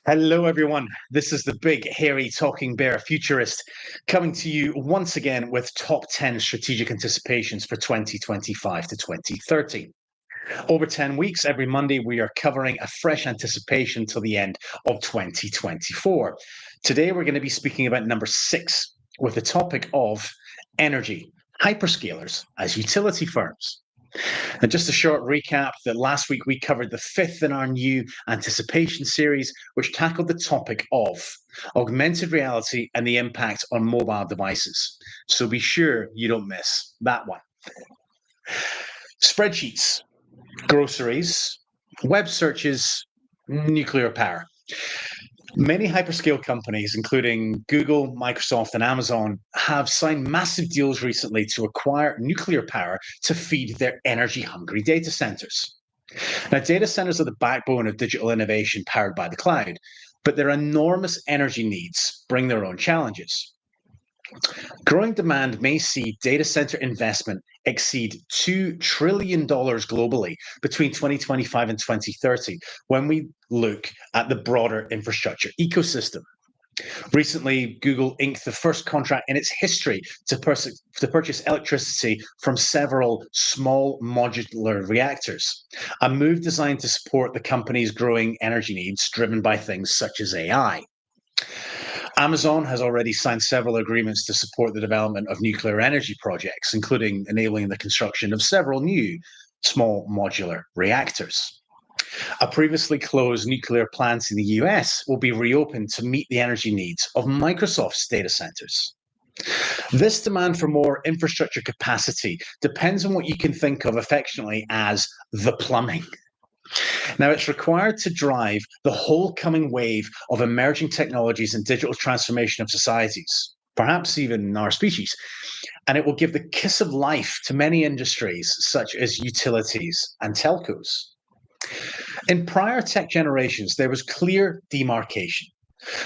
Hello, everyone. This is the big, hairy, talking bear futurist coming to you once again with top 10 strategic anticipations for 2025 to 2030. Over 10 weeks, every Monday, we are covering a fresh anticipation till the end of 2024. Today, we're going to be speaking about number 6 with the topic of energy, hyperscalers as utility firms. And just a short recap that last week we covered the fifth in our new anticipation series, which tackled the topic of augmented reality and the impact on mobile devices. So be sure you don't miss that one. Spreadsheets, groceries, web searches, nuclear power. Many hyperscale companies, including Google, Microsoft, and Amazon, have signed massive deals recently to acquire nuclear power to feed their energy-hungry data centers. Now, data centers are the backbone of digital innovation powered by the cloud, but their enormous energy needs bring their own challenges. Growing demand may see data center investment exceed $2 trillion globally between 2025 and 2030 when we look at the broader infrastructure ecosystem. Recently, Google inked the first contract in its history to purchase electricity from several small modular reactors, a move designed to support the company's growing energy needs driven by things such as AI. Amazon has already signed several agreements to support the development of nuclear energy projects, including enabling the construction of several new small modular reactors. A previously closed nuclear plant in the US will be reopened to meet the energy needs of Microsoft's data centers. This demand for more infrastructure capacity depends on what you can think of affectionately as the plumbing. Now, it's required to drive the whole coming wave of emerging technologies and digital transformation of societies, perhaps even our species. And it will give the kiss of life to many industries, such as utilities and telcos. In prior tech generations, there was clear demarcation.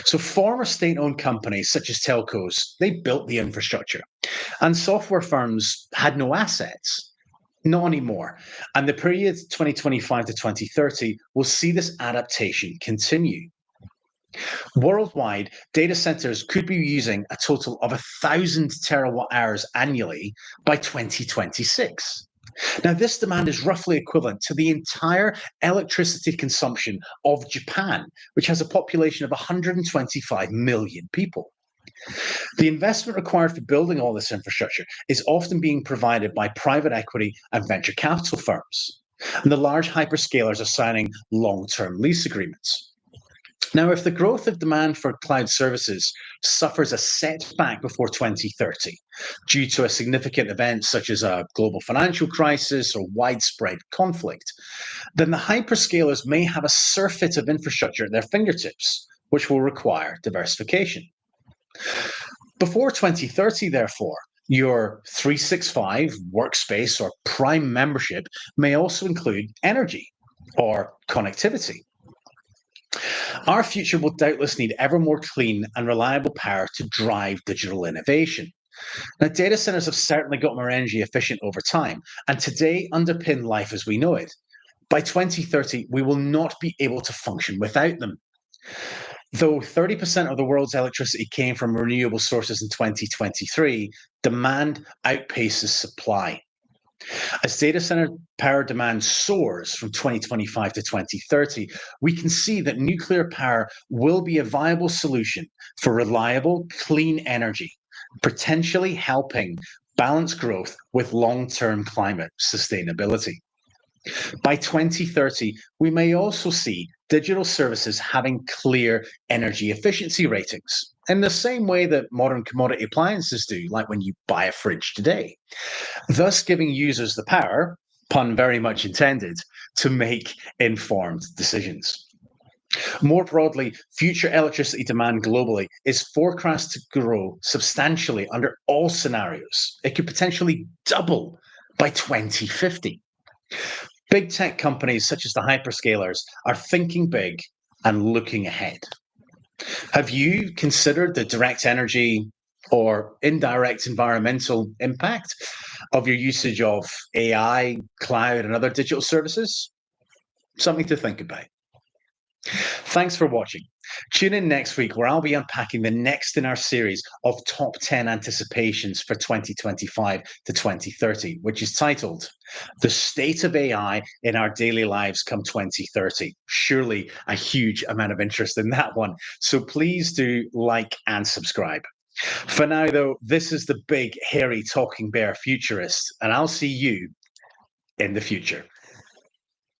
So former state-owned companies, such as telcos, they built the infrastructure. And software firms had no assets. Not anymore. And the period 2025 to 2030 will see this adaptation continue. Worldwide, data centers could be using a total of 1,000 terawatt hours annually by 2026. Now, this demand is roughly equivalent to the entire electricity consumption of Japan, which has a population of 125 million people. The investment required for building all this infrastructure is often being provided by private equity and venture capital firms. And the large hyperscalers are signing long-term lease agreements. Now, if the growth of demand for cloud services suffers a setback before 2030 due to a significant event such as a global financial crisis or widespread conflict, then the hyperscalers may have a surfeit of infrastructure at their fingertips, which will require diversification. Before 2030, therefore, your 365 workspace or Prime membership may also include energy or connectivity. Our future will doubtless need ever more clean and reliable power to drive digital innovation. Now, data centers have certainly got more energy efficient over time, and today underpin life as we know it. By 2030, we will not be able to function without them. Though 30% of the world's electricity came from renewable sources in 2023, demand outpaces supply. As data center power demand soars from 2025 to 2030, we can see that nuclear power will be a viable solution for reliable, clean energy, potentially helping balance growth with long-term climate sustainability. By 2030, we may also see digital services having clear energy efficiency ratings, in the same way that modern commodity appliances do, like when you buy a fridge today, thus giving users the power, pun very much intended, to make informed decisions. More broadly, future electricity demand globally is forecast to grow substantially under all scenarios. It could potentially double by 2050. Big tech companies such as the hyperscalers are thinking big and looking ahead. Have you considered the direct energy or indirect environmental impact of your usage of AI, cloud, and other digital services? Something to think about. Thanks for watching. Tune in next week where I'll be unpacking the next in our series of top 10 anticipations for 2025 to 2030, which is titled The State of AI in Our Daily Lives Come 2030. Surely a huge amount of interest in that one. So please do like and subscribe. For now, though, this is the big, hairy, talking bear futurist, and I'll see you in the future.